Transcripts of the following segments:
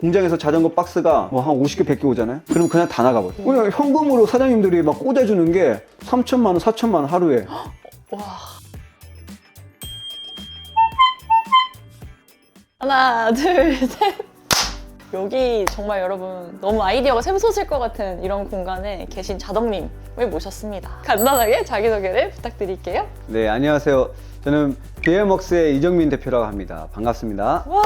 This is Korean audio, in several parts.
공장에서 자전거 박스가 뭐 한 50개, 100개 오잖아요? 그럼 그냥 다 나가버려. 그냥 현금으로 사장님들이 막 꽂아주는 게 3천만 원, 4천만 원 하루에. 와. 하나, 둘, 셋. 여기 정말 여러분 너무 아이디어가 샘솟을 것 같은 이런 공간에 계신 자덕님을 모셨습니다. 간단하게 자기소개를 부탁드릴게요. 네, 안녕하세요. 저는 BM웍스의 이정민 대표라고 합니다. 반갑습니다. 와,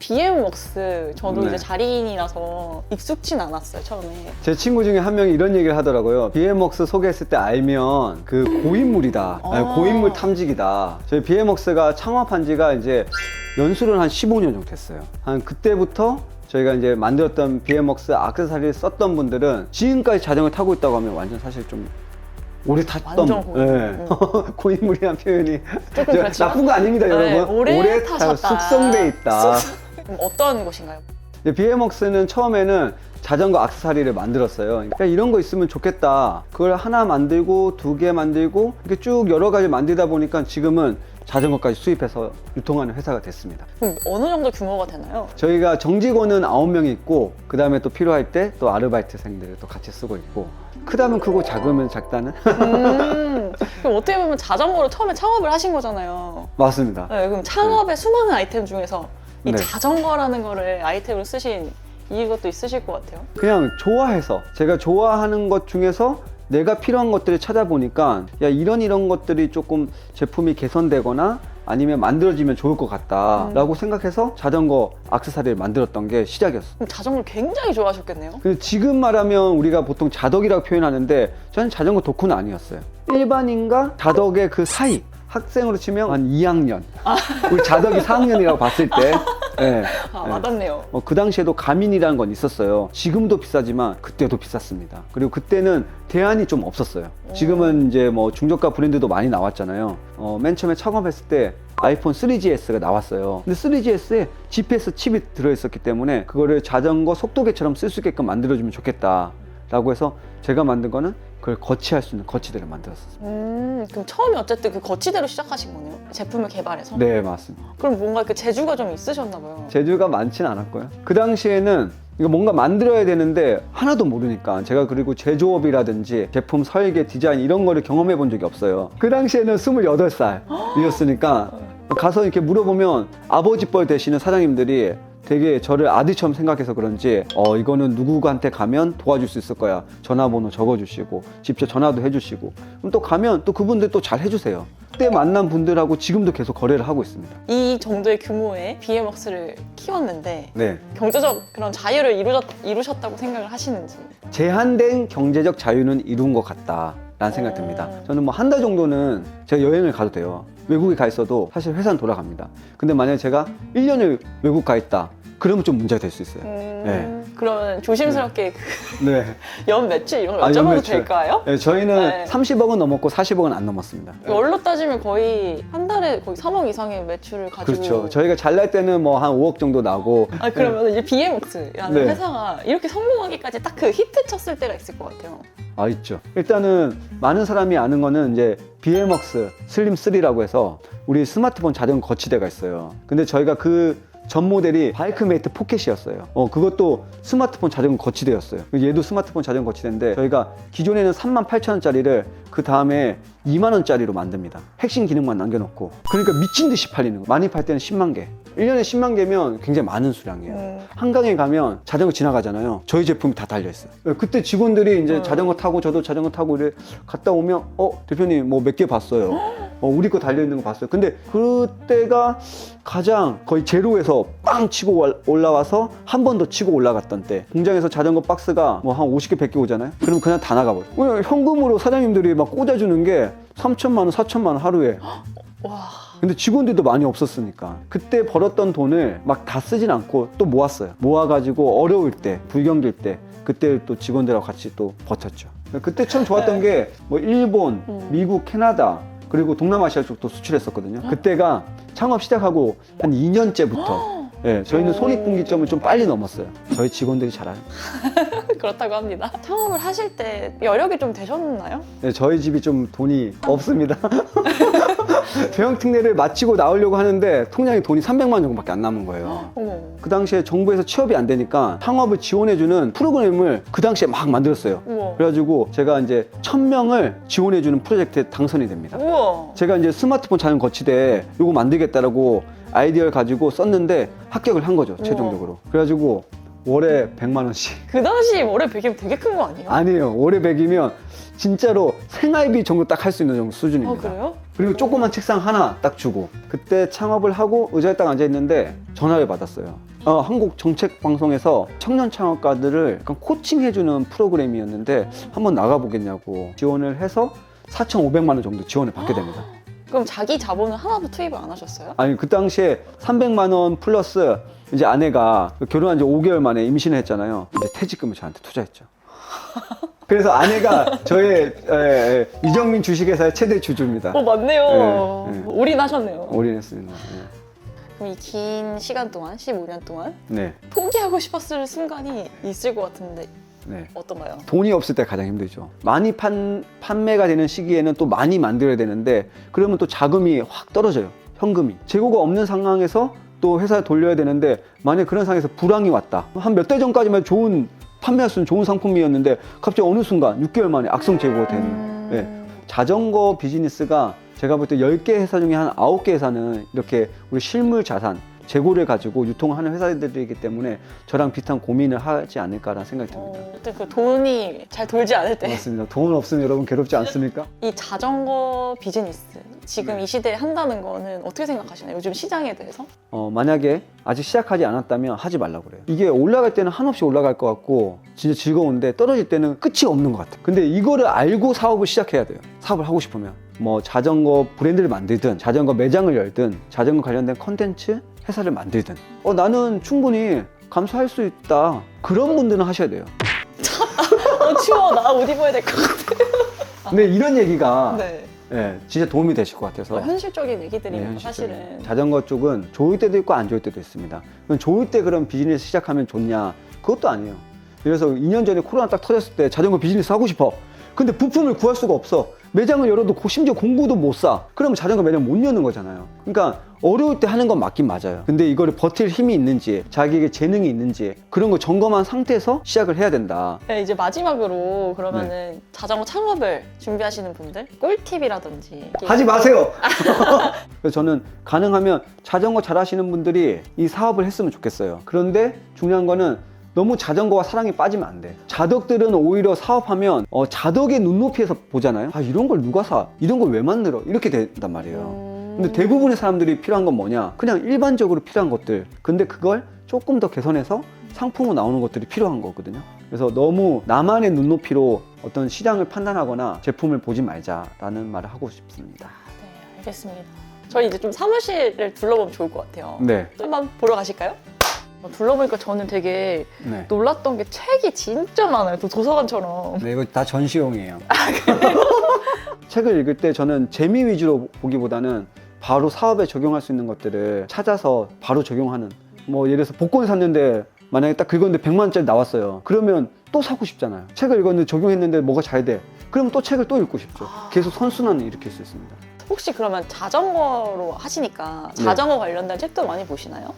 BM웍스 저도 네. 이제 자리인이라서 익숙진 않았어요 처음에. 제 친구 중에 한 명이 이런 얘기를 하더라고요. BM웍스 소개했을 때 알면 그 고인물이다. 아니, 고인물 탐지기다. 저희 BM웍스가 창업한 지가 이제 연수는 한 15년 정도 됐어요. 한 그때부터 저희가 이제 만들었던 BM웍스 액세서리를 썼던 분들은 지금까지 자전거 타고 있다고 하면 완전 사실 좀 오래 탔던 완전 고인물. 네. 고인물이란 표현이 조금 그렇죠. 나쁜 거 아닙니다, 네, 여러분. 오래 타셨다. 숙성돼 있다. 그럼 어떤 곳인가요? BM웍스는 처음에는 자전거 액세서리를 만들었어요. 그러니까 이런 거 있으면 좋겠다. 그걸 하나 만들고 2개 만들고 이렇게 쭉 여러 가지 만들다 보니까 지금은 자전거까지 수입해서 유통하는 회사가 됐습니다. 그럼 어느 정도 규모가 되나요? 저희가 정직원은 9명이 있고 그 다음에 또 필요할 때 또 아르바이트생들을 또 같이 쓰고 있고 크다면 크고 작으면 작다는? 그럼 어떻게 보면 자전거로 처음에 창업을 하신 거잖아요. 맞습니다. 네, 그럼 창업의 수많은 아이템 중에서 이 네. 자전거라는 거를 아이템으로 쓰신 이것도 있으실 것 같아요. 그냥 좋아해서 제가 좋아하는 것 중에서 내가 필요한 것들을 찾아보니까 야 이런 것들이 조금 제품이 개선되거나 아니면 만들어지면 좋을 것 같다 라고 생각해서 자전거 액세서리를 만들었던 게 시작이었어요. 그럼 자전거를 굉장히 좋아하셨겠네요. 근데 지금 말하면 우리가 보통 자덕이라고 표현하는데 저는 자전거 덕후는 아니었어요. 일반인과 자덕의 그 사이, 학생으로 치면 한 2학년 우리 자덕이 4학년이라고 봤을 때 네. 아, 맞았네요. 그 당시에도 가민이라는 건 있었어요. 지금도 비싸지만 그때도 비쌌습니다. 그리고 그때는 대안이 좀 없었어요. 지금은 이제 뭐 중저가 브랜드도 많이 나왔잖아요. 맨 처음에 창업했을 때 아이폰 3GS가 나왔어요. 근데 3GS에 GPS 칩이 들어있었기 때문에 그거를 자전거 속도계처럼 쓸 수 있게끔 만들어주면 좋겠다 라고 해서 제가 만든 거는 그걸 거치할 수 있는 거치대를 만들었어요. 그럼 처음에 어쨌든 그 거치대로 시작하신 거네요? 제품을 개발해서? 네, 맞습니다. 그럼 뭔가 그 재주가 좀 있으셨나 봐요. 재주가 많지는 않았고요. 그 당시에는 이거 뭔가 만들어야 되는데 하나도 모르니까 제가 그리고 제조업이라든지 제품 설계, 디자인 이런 거를 경험해 본 적이 없어요. 그 당시에는 28살이었으니까 가서 이렇게 물어보면 아버지 뻘 되시는 사장님들이 되게 저를 아들처럼 생각해서 그런지 이거는 누구한테 가면 도와줄 수 있을 거야. 전화번호 적어주시고 직접 전화도 해주시고 그럼 또 가면 또 그분들 또 잘 해주세요. 그때 만난 분들하고 지금도 계속 거래를 하고 있습니다. 이 정도의 규모의 BM웍스를 키웠는데 네. 경제적 그런 자유를 이루셨다고 생각을 하시는지. 제한된 경제적 자유는 이룬 것 같다라는 생각이 듭니다. 저는 뭐 한 달 정도는 제가 여행을 가도 돼요. 외국에 가 있어도 사실 회사는 돌아갑니다. 근데 만약에 제가 1년을 외국 가 있다 그러면 좀 문제가 될 수 있어요. 네. 그러면 조심스럽게 네. 연 매출 이런 걸 연 여쭤봐도 매출. 될까요? 네, 저희는 네. 30억은 넘었고 40억은 안 넘었습니다. 월로 따지면 거의 한 달에 거의 3억 이상의 매출을 가지고. 그렇죠. 저희가 잘 날 때는 뭐 한 5억 정도 나고. 그러면 이제 BM웍스라는 네. 회사가 이렇게 성공하기까지 딱 그 히트 쳤을 때가 있을 것 같아요. 있죠. 일단은 많은 사람이 아는 거는 이제 BM웍스 슬림 3라고 해서 우리 스마트폰 자전거 거치대가 있어요. 근데 저희가 그 전 모델이 바이크메이트 포켓이었어요. 그것도 스마트폰 자전거 거치대였어요. 얘도 스마트폰 자전거 거치대인데 저희가 기존에는 38,000원짜리를 그 다음에 2만원짜리로 만듭니다. 핵심 기능만 남겨놓고. 그러니까 미친 듯이 팔리는 거. 많이 팔 때는 10만 개. 1년에 10만 개면 굉장히 많은 수량이에요. 한강에 가면 자전거 지나가잖아요. 저희 제품이 다 달려있어요. 그때 직원들이 이제 자전거 타고 저도 자전거 타고 이래 갔다 오면 대표님 뭐 몇 개 봤어요. 우리 거 달려있는 거 봤어요. 근데 그때가 가장 거의 제로에서 빵 치고 올라와서 한 번 더 치고 올라갔던 때 공장에서 자전거 박스가 뭐 한 50개 100개 오잖아요. 그럼 그냥 다 나가버려. 그냥 현금으로 사장님들이 막 꽂아주는 게 3천만 원 4천만 원 하루에. 와. 근데 직원들도 많이 없었으니까 그때 벌었던 돈을 막 다 쓰진 않고 또 모았어요. 모아가지고 어려울 때 불경기일 때 그때 또 직원들하고 같이 또 버텼죠. 그때 참 좋았던 게 뭐 일본, 미국, 캐나다 그리고 동남아시아 쪽도 수출했었거든요. 그때가 창업 시작하고 한 2년째부터 저희는 손익분기점을 좀 빨리 넘었어요. 저희 직원들이 잘해요. 그렇다고 합니다. 창업을 하실 때 여력이 좀 되셨나요? 네, 저희 집이 좀 돈이 없습니다. 대형 특례를 마치고 나오려고 하는데 통장에 돈이 300만 원 정도밖에 안 남은 거예요. 어머. 그 당시에 정부에서 취업이 안 되니까 창업을 지원해주는 프로그램을 그 당시에 막 만들었어요. 우와. 그래가지고 제가 이제 1000명을 지원해주는 프로젝트에 당선이 됩니다. 우와. 제가 이제 스마트폰 자연 거치대 요거 만들겠다라고 아이디어를 가지고 썼는데 합격을 한 거죠, 최종적으로. 그래가지고 월에 100만 원씩. 그 당시 월에 100이면 되게 큰 거 아니에요? 아니에요. 월에 100이면 진짜로 생활비 정도 딱 할 수 있는 정도 수준입니다. 그래요? 그리고 조그만 책상 하나 딱 주고 그때 창업을 하고 의자에 딱 앉아 있는데 전화를 받았어요. 한국 정책 방송에서 청년 창업가들을 약간 코칭해주는 프로그램이었는데 한번 나가보겠냐고 지원을 해서 4,500만 원 정도 지원을 받게 됩니다. 그럼 자기 자본은 하나도 투입을 안 하셨어요? 아니 그 당시에 300만 원 플러스 이제 아내가 결혼한 지 5개월 만에 임신을 했잖아요. 이제 퇴직금을 저한테 투자했죠. 그래서 아내가 저의 이정민 주식회사의 최대 주주입니다. 맞네요. 네, 네. 올인하셨네요. 올인했습니다. 그럼 이 긴 시간 동안, 15년 동안 네. 포기하고 싶었을 순간이 있을 것 같은데 네. 어떤가요? 돈이 없을 때 가장 힘들죠. 많이 판매가 되는 시기에는 또 많이 만들어야 되는데 그러면 또 자금이 확 떨어져요. 현금이. 재고가 없는 상황에서 또 회사에 돌려야 되는데 만약 그런 상황에서 불황이 왔다. 한 몇 달 전까지만 좋은 판매할 수 있는 좋은 상품이었는데 갑자기 어느 순간 6개월 만에 악성 재고가 되는. 네. 자전거 비즈니스가 제가 볼 때 10개 회사 중에 한 9개 회사는 이렇게 우리 실물 자산 재고를 가지고 유통하는 회사들이기 때문에 저랑 비슷한 고민을 하지 않을까라는 생각이 듭니다. 그때 그 돈이 잘 돌지 않을 때 이 맞습니다. 돈 없으면 여러분 괴롭지 않습니까? 자전거 비즈니스 지금 네. 이 시대에 한다는 거는 어떻게 생각하시나요? 요즘 시장에 대해서? 만약에 아직 시작하지 않았다면 하지 말라고 그래요. 이게 올라갈 때는 한없이 올라갈 것 같고 진짜 즐거운데 떨어질 때는 끝이 없는 것 같아요. 근데 이거를 알고 사업을 시작해야 돼요. 사업을 하고 싶으면. 뭐 자전거 브랜드를 만들든 자전거 매장을 열든 자전거 관련된 컨텐츠 회사를 만들든 나는 충분히 감수할 수 있다. 그런 분들은 하셔야 돼요. 추워. 나 옷 입어야 될 것 같아. 근데 이런 얘기가 네. 진짜 도움이 되실 것 같아서 현실적인 얘기들이니까 현실적인. 사실은. 자전거 쪽은 좋을 때도 있고 안 좋을 때도 있습니다. 그럼 좋을 때 그럼 비즈니스 시작하면 좋냐? 그것도 아니에요. 그래서 2년 전에 코로나 딱 터졌을 때 자전거 비즈니스 하고 싶어. 근데 부품을 구할 수가 없어. 매장을 열어도 심지어 공구도 못 사. 그러면 자전거 매장 못 여는 거잖아요. 그러니까 어려울 때 하는 건 맞긴 맞아요. 근데 이거를 버틸 힘이 있는지 자기에게 재능이 있는지 그런 거 점검한 상태에서 시작을 해야 된다. 네, 이제 마지막으로 그러면은 자전거 창업을 준비하시는 분들 꿀팁이라든지 하지 마세요. 그래서 저는 가능하면 자전거 잘 하시는 분들이 이 사업을 했으면 좋겠어요. 그런데 중요한 거는 너무 자전거와 사랑에 빠지면 안 돼. 자덕들은 오히려 사업하면 자덕의 눈높이에서 보잖아요. 이런 걸 누가 사? 이런 걸 왜 만들어? 이렇게 된단 말이에요. 근데 대부분의 사람들이 필요한 건 뭐냐? 그냥 일반적으로 필요한 것들. 근데 그걸 조금 더 개선해서 상품으로 나오는 것들이 필요한 거거든요. 그래서 너무 나만의 눈높이로 어떤 시장을 판단하거나 제품을 보지 말자라는 말을 하고 싶습니다. 네, 알겠습니다. 저희 이제 좀 사무실을 둘러보면 좋을 것 같아요. 네. 한번 보러 가실까요? 둘러보니까 저는 되게 네. 놀랐던 게 책이 진짜 많아요. 또 도서관처럼. 네, 이거 다 전시용이에요. 책을 읽을 때 저는 재미 위주로 보기보다는 바로 사업에 적용할 수 있는 것들을 찾아서 바로 적용하는. 뭐 예를 들어서 복권 샀는데 만약에 딱 긁었는데 100만 원짜리 나왔어요. 그러면 또 사고 싶잖아요. 책을 읽었는데 적용했는데 뭐가 잘 돼. 그러면 또 책을 또 읽고 싶죠. 계속 선순환을 일으킬 수 있습니다. 혹시 그러면 자전거로 하시니까 네. 자전거 관련된 책도 많이 보시나요?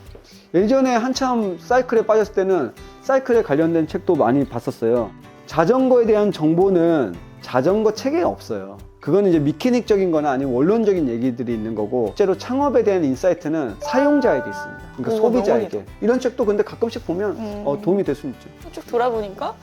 예전에 한참 사이클에 빠졌을 때는 사이클에 관련된 책도 많이 봤었어요. 자전거에 대한 정보는 자전거 책에 없어요. 그거는 이제 미케닉적인 거나 아니면 원론적인 얘기들이 있는 거고 실제로 창업에 대한 인사이트는 사용자에게 있습니다. 그러니까 소비자에게. 이런 책도 근데 가끔씩 보면 도움이 될 수 있죠. 쭉 돌아보니까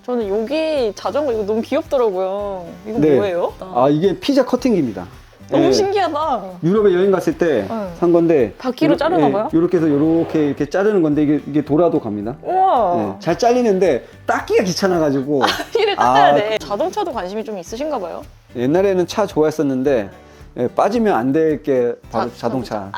저는 여기 자전거 이거 너무 귀엽더라고요. 이거 네. 뭐예요? 이게 피자 커팅기입니다. 너무 네. 신기하다. 유럽에 여행 갔을 때 산 건데 바퀴로 자르나 봐요? 이렇게 해서 이렇게 자르는 건데 이게 돌아도 갑니다. 우와. 네, 잘 잘리는데 닦기가 귀찮아가지고 휠을 닦아야 돼. 자동차도 관심이 좀 있으신가 봐요. 옛날에는 차 좋아했었는데 빠지면 안 될 게 바로 자동차.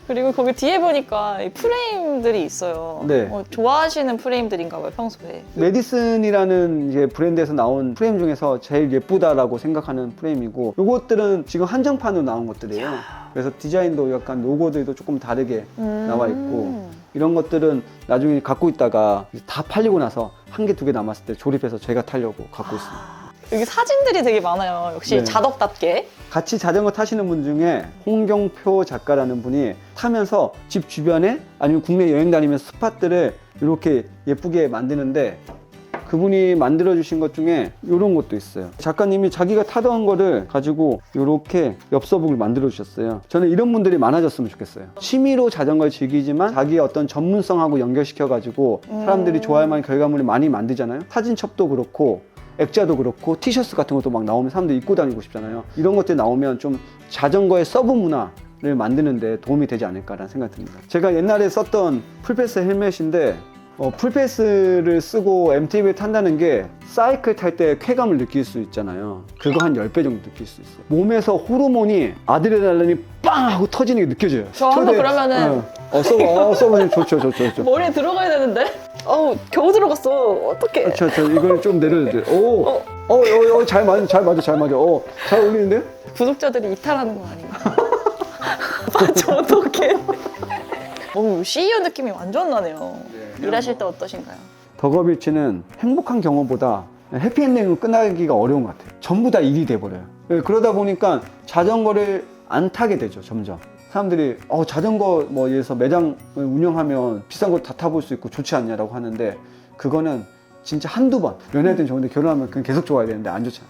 그리고 거기 뒤에 보니까 이 프레임들이 있어요. 네. 좋아하시는 프레임들인가 봐요, 평소에. 메디슨이라는 이제 브랜드에서 나온 프레임 중에서 제일 예쁘다라고 생각하는 프레임이고 이것들은 지금 한정판으로 나온 것들이에요. 그래서 디자인도 약간 로고들도 조금 다르게 나와 있고 이런 것들은 나중에 갖고 있다가 다 팔리고 나서 한 개, 두 개 남았을 때 조립해서 제가 타려고 갖고 있습니다. 여기 사진들이 되게 많아요. 역시 네. 자덕답게. 같이 자전거 타시는 분 중에 홍경표 작가라는 분이 타면서 집 주변에 아니면 국내 여행 다니면서 스팟들을 이렇게 예쁘게 만드는데 그분이 만들어주신 것 중에 이런 것도 있어요. 작가님이 자기가 타던 거를 가지고 이렇게 엽서북을 만들어주셨어요. 저는 이런 분들이 많아졌으면 좋겠어요. 취미로 자전거를 즐기지만 자기의 어떤 전문성하고 연결시켜가지고 사람들이 좋아할 만한 결과물을 많이 만들잖아요. 사진첩도 그렇고 액자도 그렇고 티셔츠 같은 것도 막 나오면 사람들이 입고 다니고 싶잖아요. 이런 것들이 나오면 좀 자전거의 서브 문화를 만드는 데 도움이 되지 않을까라는 생각이 듭니다. 제가 옛날에 썼던 풀패스 헬멧인데 풀패스를 쓰고 MTB를 탄다는 게 사이클 탈 때 쾌감을 느낄 수 있잖아요. 그거 한 10배 정도 느낄 수 있어요. 몸에서 호르몬이 아드레날린이 빵 하고 터지는 게 느껴져요. 저 한번 그러면은 써보면 좋죠. 머리에 들어가야 되는데? 어우, 겨우 들어갔어. 어떡해. 저 이걸 좀 내려드려. 잘 맞아. 잘 어울리는데요? 구독자들이 이탈하는 거 아닌가? 저 어떡해. CEO 느낌이 완전 나네요. 일하실 때 어떠신가요? 덕업일치는 행복한 경험보다 해피엔딩으로 끝나기가 어려운 것 같아요. 전부 다 일이 돼버려요. 그러다 보니까 자전거를 안 타게 되죠, 점점. 사람들이 자전거 뭐 예를 들어서 매장 운영하면 비싼 거 다 타볼 수 있고 좋지 않냐라고 하는데 그거는 진짜 한두 번 연애할 땐 좋은데 결혼하면 그냥 계속 좋아야 되는데 안 좋잖아.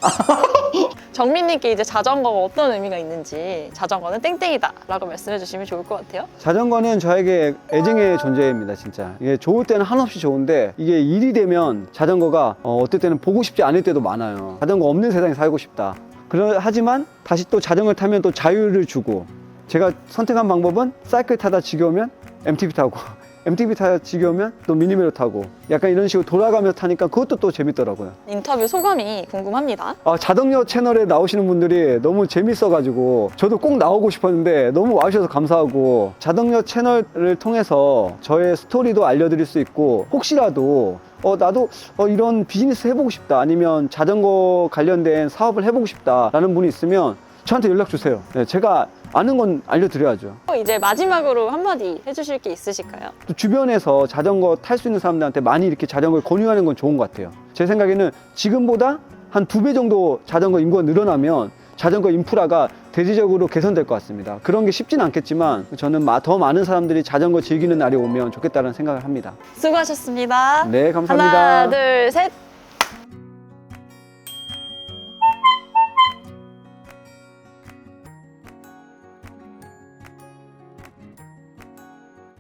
정민님께 이제 자전거가 어떤 의미가 있는지 자전거는 땡땡이다 라고 말씀해 주시면 좋을 것 같아요. 자전거는 저에게 애증의 존재입니다, 진짜. 이게 좋을 때는 한없이 좋은데 이게 일이 되면 자전거가 어떨 때는 보고 싶지 않을 때도 많아요. 자전거 없는 세상에 살고 싶다. 하지만 다시 또 자전거를 타면 또 자유를 주고 제가 선택한 방법은 사이클 타다 지겨우면 MTB 타고 MTB 타다 지겨우면 또 미니메로 타고 약간 이런 식으로 돌아가면서 타니까 그것도 또 재밌더라고요. 인터뷰 소감이 궁금합니다. 자덕여 채널에 나오시는 분들이 너무 재밌어가지고 저도 꼭 나오고 싶었는데 너무 와주셔서 감사하고 자덕여 채널을 통해서 저의 스토리도 알려드릴 수 있고 혹시라도 나도 이런 비즈니스 해보고 싶다 아니면 자전거 관련된 사업을 해보고 싶다 라는 분이 있으면 저한테 연락 주세요. 네, 제가 아는 건 알려드려야죠. 이제 마지막으로 한마디 해주실 게 있으실까요? 또 주변에서 자전거 탈 수 있는 사람들한테 많이 이렇게 자전거를 권유하는 건 좋은 것 같아요. 제 생각에는 지금보다 한 2배 정도 자전거 인구가 늘어나면 자전거 인프라가 대대적으로 개선될 것 같습니다. 그런 게 쉽진 않겠지만 저는 더 많은 사람들이 자전거 즐기는 날이 오면 좋겠다는 생각을 합니다. 수고하셨습니다. 네, 감사합니다. 하나, 둘, 셋.